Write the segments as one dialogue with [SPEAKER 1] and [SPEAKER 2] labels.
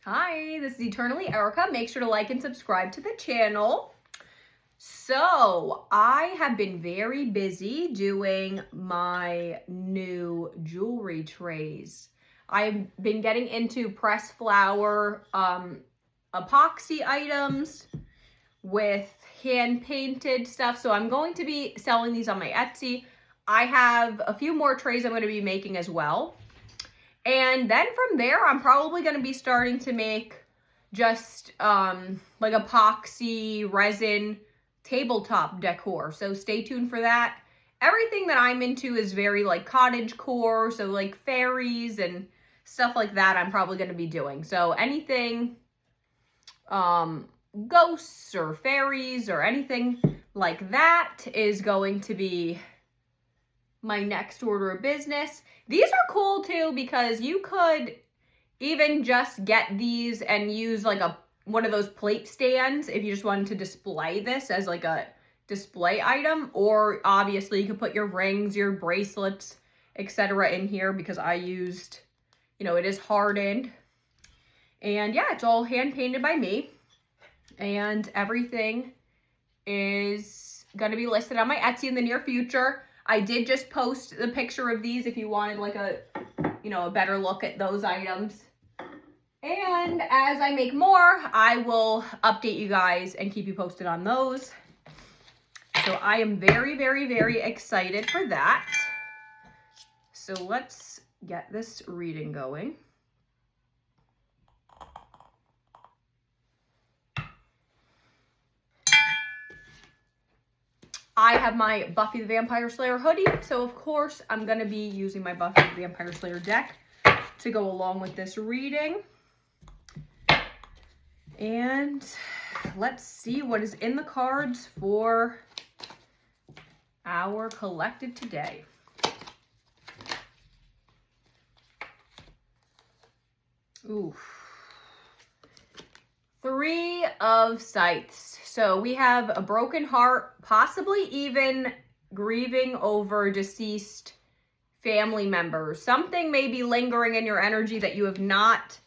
[SPEAKER 1] Hi, this is Eternally Erica. Make sure to like and subscribe to the channel. So, I have been very busy doing my new jewelry trays. I've been getting into pressed flower epoxy items with hand-painted stuff. So, I'm going to be selling these on my Etsy. I have a few more trays I'm going to be making as well. And then from there, I'm probably going to be starting to make just like epoxy resin tabletop decor. So stay tuned for that. Everything that I'm into is very like cottagecore, so like fairies and stuff like that I'm probably going to be doing. So anything ghosts or fairies or anything like that is going to be my next order of business. These are cool too because you could even just get these and use like one of those plate stands if you just wanted to display this as like a display item, or obviously you could put your rings, your bracelets, etc. in here because I used, it is hardened. And yeah, it's all hand painted by me, and everything is going to be listed on my Etsy in the near future. I did just post the picture of these if you wanted like a better look at those items. And as I make more, I will update you guys and keep you posted on those. So I am very, very, very excited for that. So let's get this reading going. I have my Buffy the Vampire Slayer hoodie, so of course I'm going to be using my Buffy the Vampire Slayer deck to go along with this reading. And let's see what is in the cards for our collective today. Ooh. 3 of Scythes. So we have a broken heart, possibly even grieving over deceased family members. Something may be lingering in your energy that you have not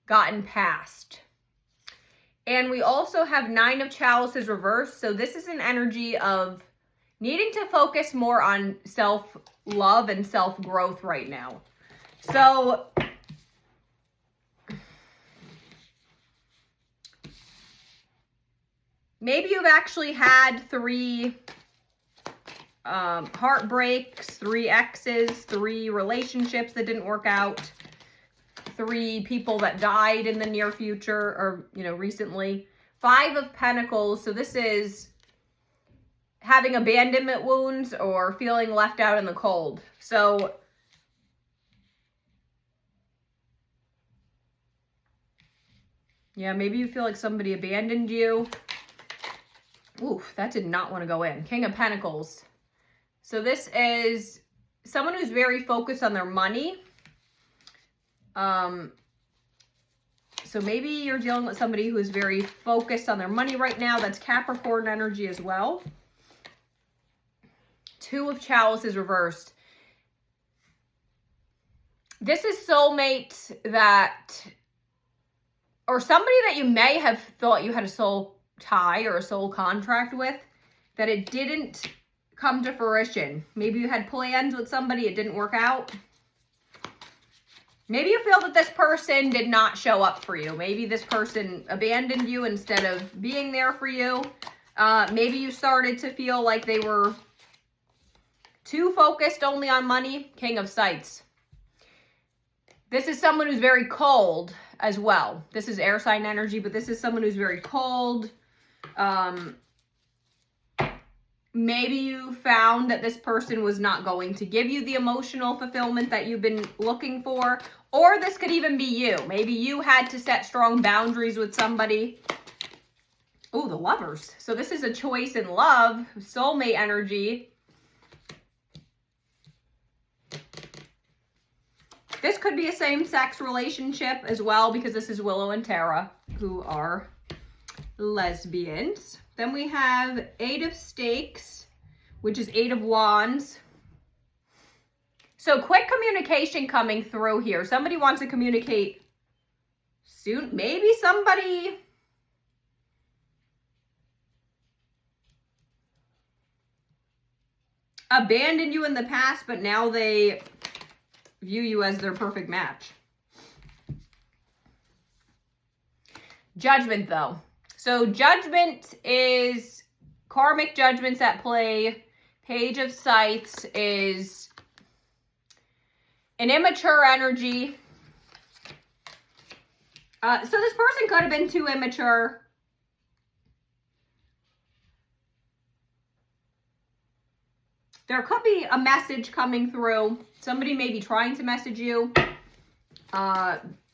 [SPEAKER 1] gotten past. And we also have 9 of Chalices reversed. So this is an energy of needing to focus more on self-love and self-growth right now. So maybe you've actually had 3 heartbreaks, 3 exes, 3 relationships that didn't work out, 3 people that died in the near future or, recently. 5 of Pentacles. So this is having abandonment wounds or feeling left out in the cold. So yeah, maybe you feel like somebody abandoned you. Ooh, that did not want to go in. King of Pentacles. So this is someone who's very focused on their money. So maybe you're dealing with somebody who is very focused on their money right now. That's Capricorn energy as well. 2 of Chalices reversed. This is soulmates or somebody that you may have thought you had a soul tie or a soul contract with, that it didn't come to fruition. Maybe you had plans with somebody, it didn't work out. Maybe you feel that this person did not show up for you. Maybe this person abandoned you instead of being there for you. Maybe you started to feel like they were too focused only on money. King of Scythes. This is someone who's very cold as well. This is air sign energy, but this is someone who's very cold. Maybe you found that this person was not going to give you the emotional fulfillment that you've been looking for. Or this could even be you. Maybe you had to set strong boundaries with somebody. Oh, the Lovers. So this is a choice in love, soulmate energy. This could be a same-sex relationship as well, because this is Willow and Tara, who are lesbians. Then we have 8 of Stakes, which is 8 of Wands. So quick communication coming through here. Somebody wants to communicate soon, maybe somebody abandoned you in the past, but now they view you as their perfect match. Judgment, though. So Judgment is karmic judgments at play. Page of Scythes is an immature energy. So this person could have been too immature. There could be a message coming through. Somebody may be trying to message you.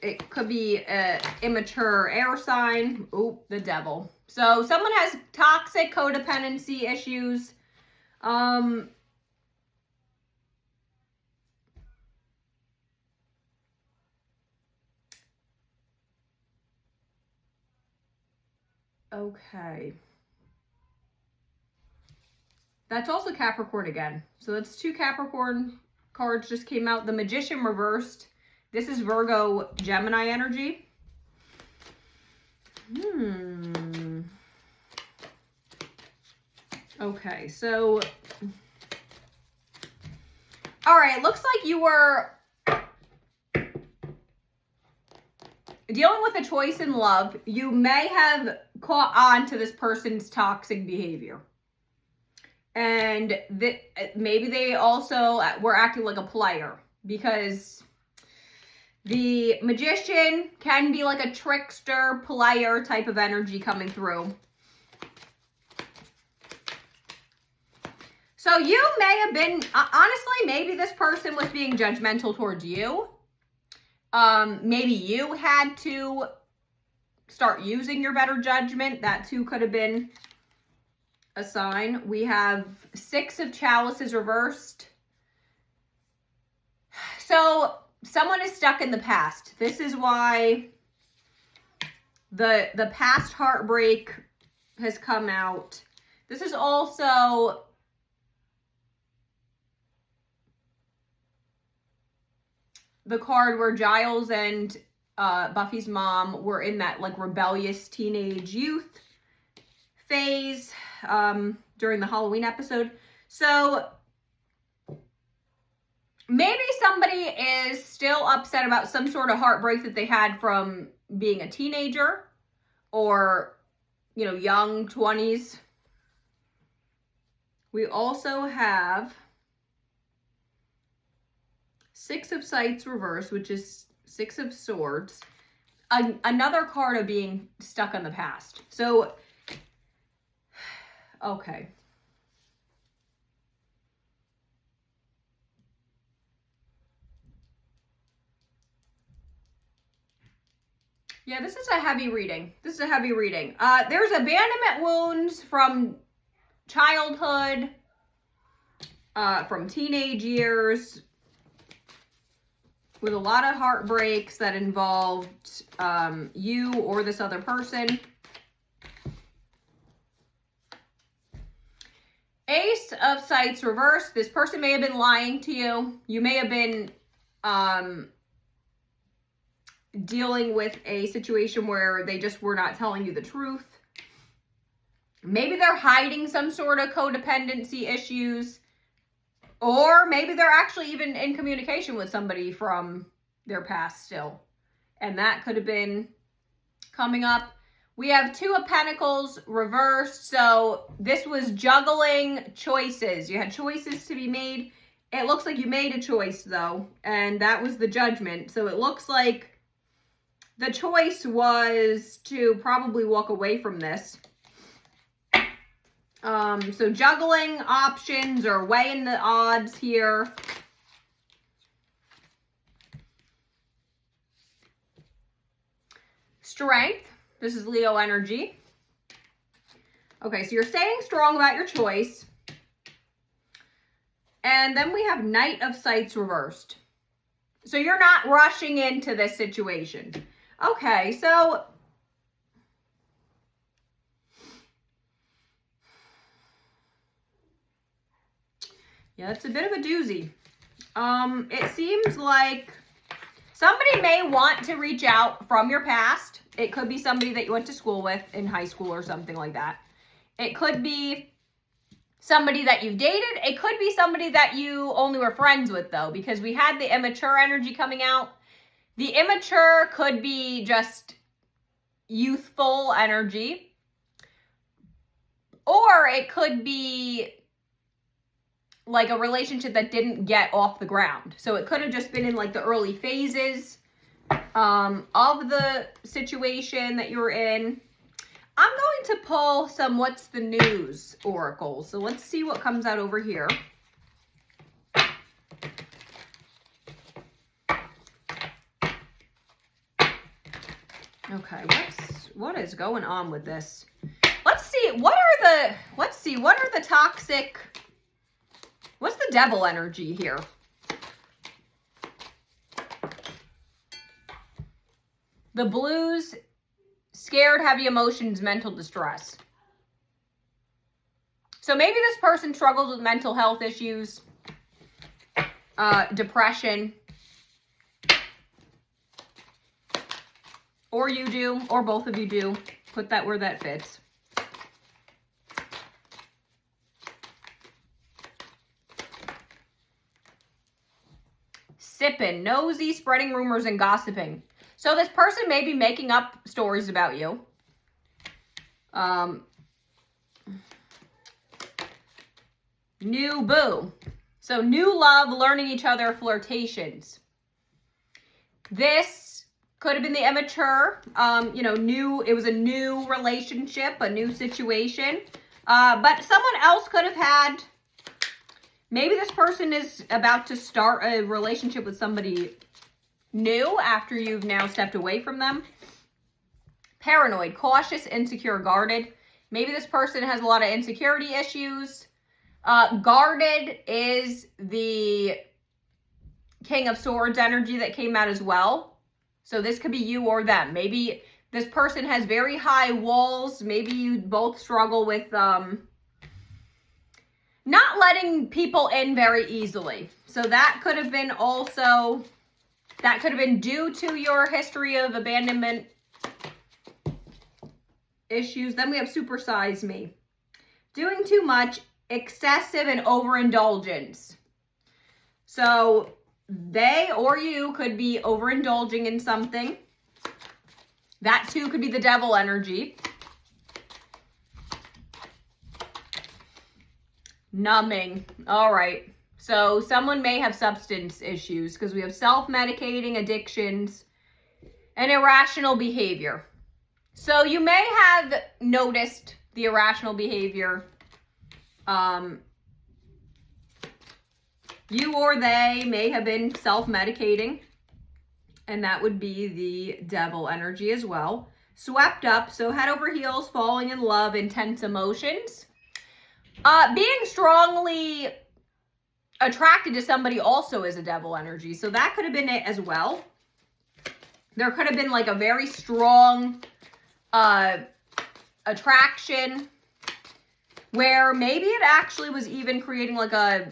[SPEAKER 1] It could be an immature air sign. Ooh, the devil. So someone has toxic codependency issues. Okay. That's also Capricorn again. So that's 2 Capricorn cards just came out. The Magician reversed. This is Virgo Gemini energy. Okay, so all right, it looks like you were dealing with a choice in love. You may have caught on to this person's toxic behavior. And maybe they also were acting like a player, because the Magician can be like a trickster, player type of energy coming through. So you may have been, honestly, maybe this person was being judgmental towards you. Maybe you had to start using your better judgment. That too could have been a sign. We have 6 of Chalices reversed. So someone is stuck in the past. This is why the past heartbreak has come out. This is also the card where Giles and Buffy's mom were in that like rebellious teenage youth phase during the Halloween episode. So maybe somebody is still upset about some sort of heartbreak that they had from being a teenager or, you know, young 20s. We also have 6 of Scythes reversed, which is 6 of Swords. Another card of being stuck in the past. So, okay. Yeah, this is a heavy reading. There's abandonment wounds from childhood, from teenage years, with a lot of heartbreaks that involved you or this other person. Ace of Scythes reversed. This person may have been lying to you. You may have been dealing with a situation where they just were not telling you the truth. Maybe they're hiding some sort of codependency issues. Or maybe they're actually even in communication with somebody from their past still. And that could have been coming up. We have 2 of Pentacles reversed. So this was juggling choices. You had choices to be made. It looks like you made a choice though. And that was the Judgment. So it looks like the choice was to probably walk away from this. So juggling options or weighing the odds here. Strength. This is Leo energy. Okay, so you're staying strong about your choice. And then we have Knight of Scythes reversed. So you're not rushing into this situation. Okay, so yeah, it's a bit of a doozy. It seems like Somebody may want to reach out from your past. It could be somebody that you went to school with in high school or something like that. It could be somebody that you've dated. It could be somebody that you only were friends with, though, because we had the immature energy coming out. The immature could be just youthful energy, or it could be like a relationship that didn't get off the ground. So it could have just been in like the early phases of the situation that you're in. I'm going to pull some What's the News oracles. So let's see what comes out over here. Okay, what is going on with this? Let's see, what are the toxic, what's the devil energy here? The blues, scared, heavy emotions, mental distress. So maybe this person struggles with mental health issues, depression, or you do, or both of you do. Put that where that fits. Sipping, nosy, spreading rumors and gossiping. So this person may be making up stories about you. New boo. So new love, learning each other, flirtations. This could have been the immature, it was a new relationship, a new situation. But someone else could have had, maybe this person is about to start a relationship with somebody new after you've now stepped away from them. Paranoid, cautious, insecure, guarded. Maybe this person has a lot of insecurity issues. Guarded is the King of Swords energy that came out as well. So this could be you or them. Maybe this person has very high walls. Maybe you both struggle with not letting people in very easily. So that could have been also, that could have been due to your history of abandonment issues. Then we have supersize me. Doing too much, excessive, and overindulgence. So they or you could be overindulging in something. That too could be the devil energy. Numbing. All right. So someone may have substance issues because we have self-medicating, addictions, and irrational behavior. So you may have noticed the irrational behavior. You or they may have been self-medicating, and that would be the devil energy as well. Swept up, so head over heels, falling in love, intense emotions. Being strongly attracted to somebody also is a devil energy, so that could have been it as well. There could have been like a very strong attraction where maybe it actually was even creating like a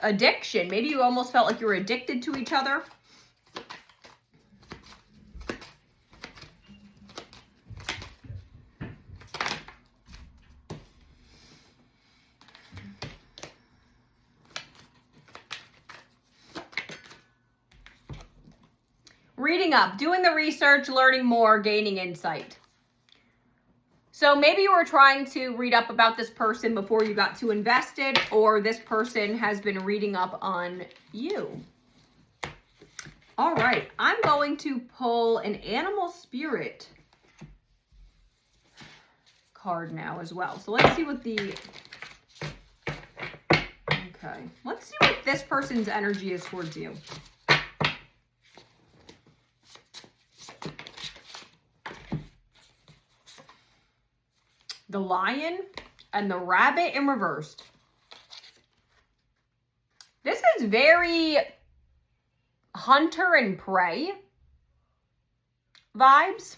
[SPEAKER 1] addiction. Maybe you almost felt like you were addicted to each other. Reading up, doing the research, learning more, gaining insight. So maybe you were trying to read up about this person before you got too invested, or this person has been reading up on you. All right, I'm going to pull an animal spirit card now as well. So let's see what let's see what this person's energy is towards you. The lion and the rabbit in reversed. This is very hunter and prey vibes.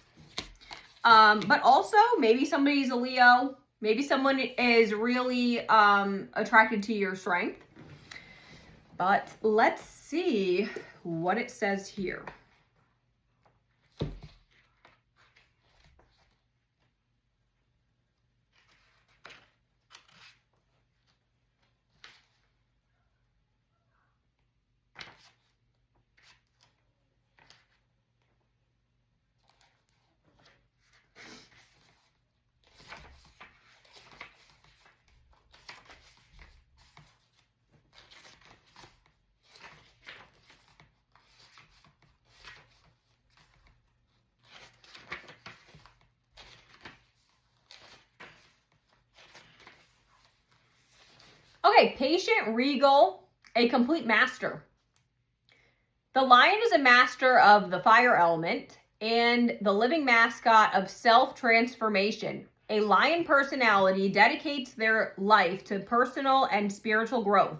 [SPEAKER 1] But also maybe somebody's a Leo. Maybe someone is really attracted to your strength. But let's see what it says here. Okay, patient, regal, a complete master. The lion is a master of the fire element and the living mascot of self-transformation. A lion personality dedicates their life to personal and spiritual growth.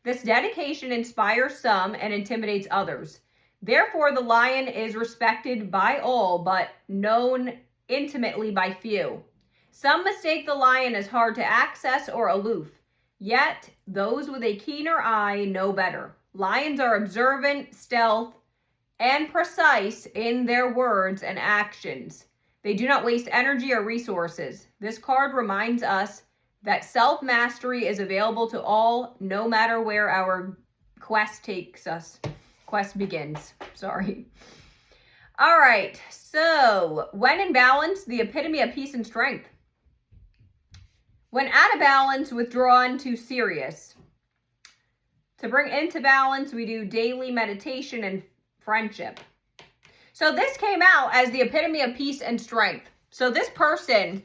[SPEAKER 1] This dedication inspires some and intimidates others. Therefore, the lion is respected by all, but known intimately by few. Some mistake the lion as hard to access or aloof. Yet, those with a keener eye know better. Lions are observant, stealth, and precise in their words and actions. They do not waste energy or resources. This card reminds us that self-mastery is available to all, no matter where our quest takes us. Quest begins. Sorry. All right. So, when in balance, the epitome of peace and strength. When out of balance, withdrawn to serious. To bring into balance, we do daily meditation and friendship. So this came out as the epitome of peace and strength. So this person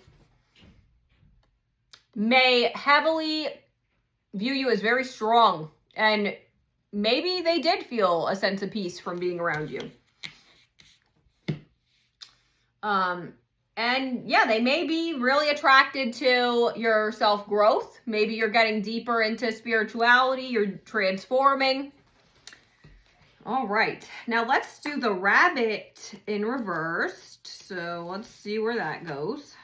[SPEAKER 1] may heavily view you as very strong, and maybe they did feel a sense of peace from being around you. And yeah, they may be really attracted to your self-growth. Maybe you're getting deeper into spirituality. You're transforming. All right. Now let's do the rabbit in reversed. So let's see where that goes.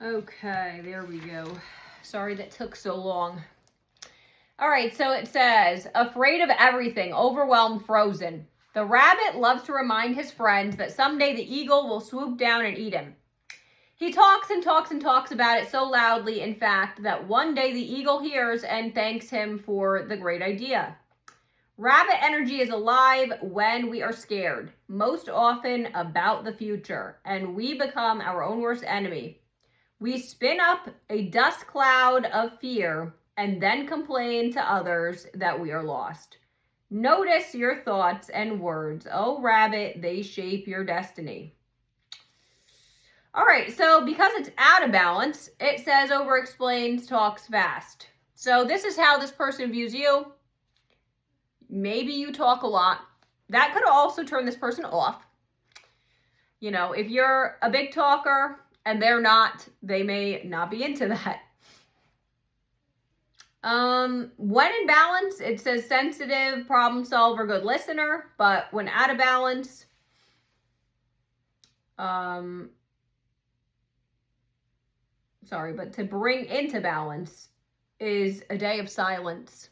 [SPEAKER 1] Okay, there we go. Sorry that took so long. All right, so it says, afraid of everything, overwhelmed, frozen. The rabbit loves to remind his friends that someday the eagle will swoop down and eat him. He talks and talks and talks about it so loudly, in fact, that one day the eagle hears and thanks him for the great idea. Rabbit energy is alive when we are scared, most often about the future, and we become our own worst enemy. We spin up a dust cloud of fear and then complain to others that we are lost. Notice your thoughts and words. Oh, rabbit, they shape your destiny. All right, so because it's out of balance, it says over-explains, talks fast. So this is how this person views you. Maybe you talk a lot. That could also turn this person off. You know, if you're a big talker and they're not, they may not be into that. When in balance, it says sensitive, problem solver, good listener. But when out of balance, but to bring into balance is a day of silence.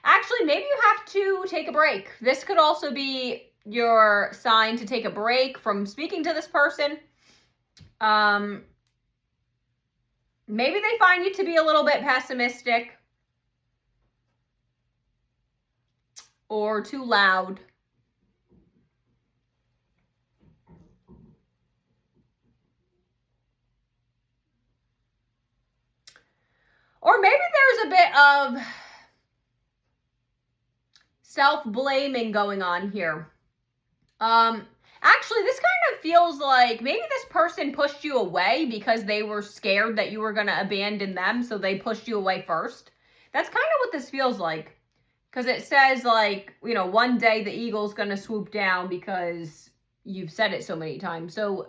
[SPEAKER 1] Actually, maybe you have to take a break. This could also be your sign to take a break from speaking to this person. Maybe they find you to be a little bit pessimistic or too loud. Or maybe there's a bit of self-blaming going on here. Actually, this kind of feels like maybe this person pushed you away because they were scared that you were going to abandon them, so they pushed you away first. That's kind of what this feels like. Because it says, like, you know, one day the eagle's going to swoop down because you've said it so many times. So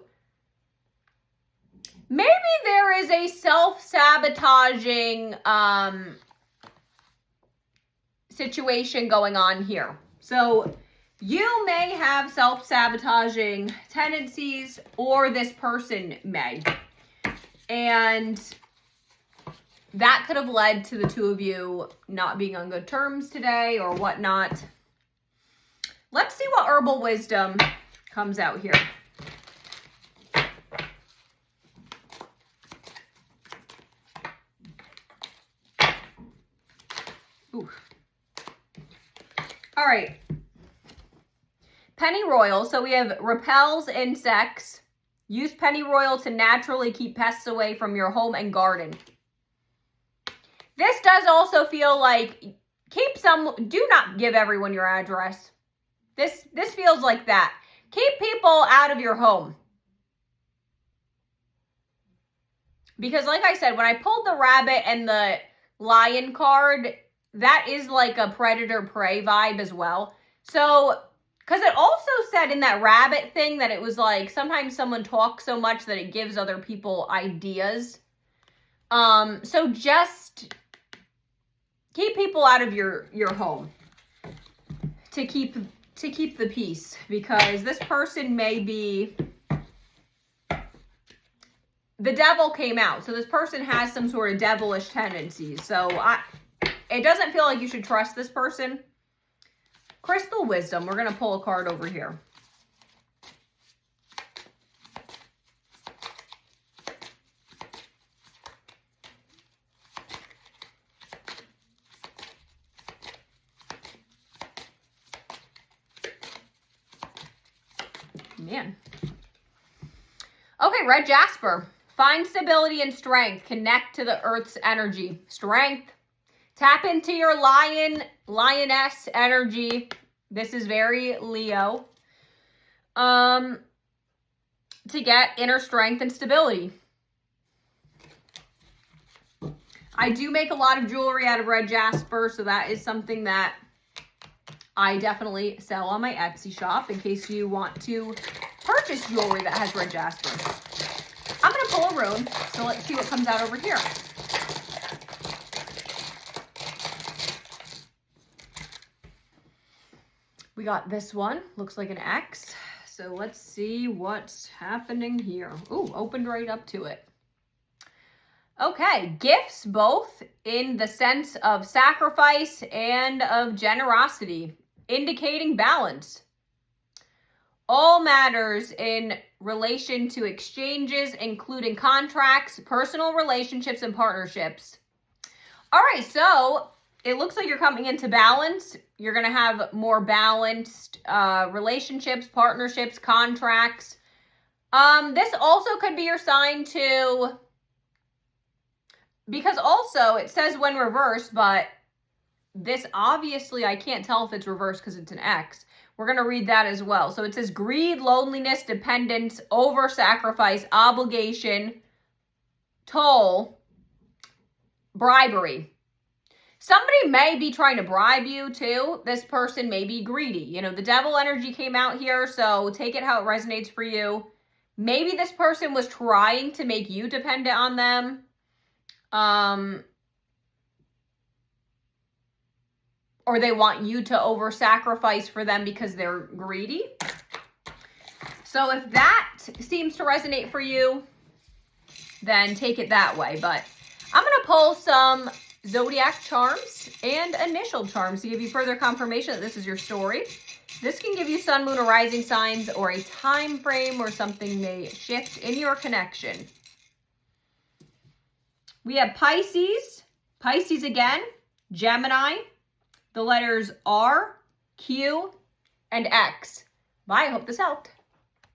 [SPEAKER 1] maybe there is a self-sabotaging situation going on here. So you may have self-sabotaging tendencies, or this person may. And that could have led to the two of you not being on good terms today or whatnot. Let's see what herbal wisdom comes out here. Ooh. All right. Pennyroyal. So we have repels insects. Use pennyroyal to naturally keep pests away from your home and garden. This does also feel like do not give everyone your address. This feels like that. Keep people out of your home. Because like I said, when I pulled the rabbit and the lion card, that is like a predator-prey vibe as well. So, because it also said in that rabbit thing that it was like sometimes someone talks so much that it gives other people ideas. So just keep people out of your home to keep the peace, because this person may be, the devil came out. So this person has some sort of devilish tendencies. So it doesn't feel like you should trust this person. Crystal wisdom. We're going to pull a card over here. Man. Okay, red jasper. Find stability and strength. Connect to the earth's energy. Strength. Tap into your lioness energy. This is very Leo. To get inner strength and stability. I do make a lot of jewelry out of red jasper, so that is something that I definitely sell on my Etsy shop in case you want to purchase jewelry that has red jasper. I'm going to pull a rune, so let's see what comes out over here. We got this one. Looks like an X. So let's see what's happening here. Ooh, opened right up to it. Okay, gifts both in the sense of sacrifice and of generosity, indicating balance. All matters in relation to exchanges, including contracts, personal relationships, and partnerships. All right, so it looks like you're coming into balance. You're going to have more balanced relationships, partnerships, contracts. This also could be your sign to, because also it says when reversed, but this obviously, I can't tell if it's reversed because it's an X. We're going to read that as well. So it says greed, loneliness, dependence, over-sacrifice, obligation, toll, bribery. Somebody may be trying to bribe you too. This person may be greedy. You know, the devil energy came out here, so take it how it resonates for you. Maybe this person was trying to make you dependent on them. Or they want you to over-sacrifice for them because they're greedy. So if that seems to resonate for you, then take it that way. But I'm going to pull some zodiac charms and initial charms to give you further confirmation that this is your story. This can give you sun, moon, or rising signs or a time frame where something may shift in your connection. We have Pisces, Pisces again, Gemini, the letters R, Q, and X. Bye, I hope this helped.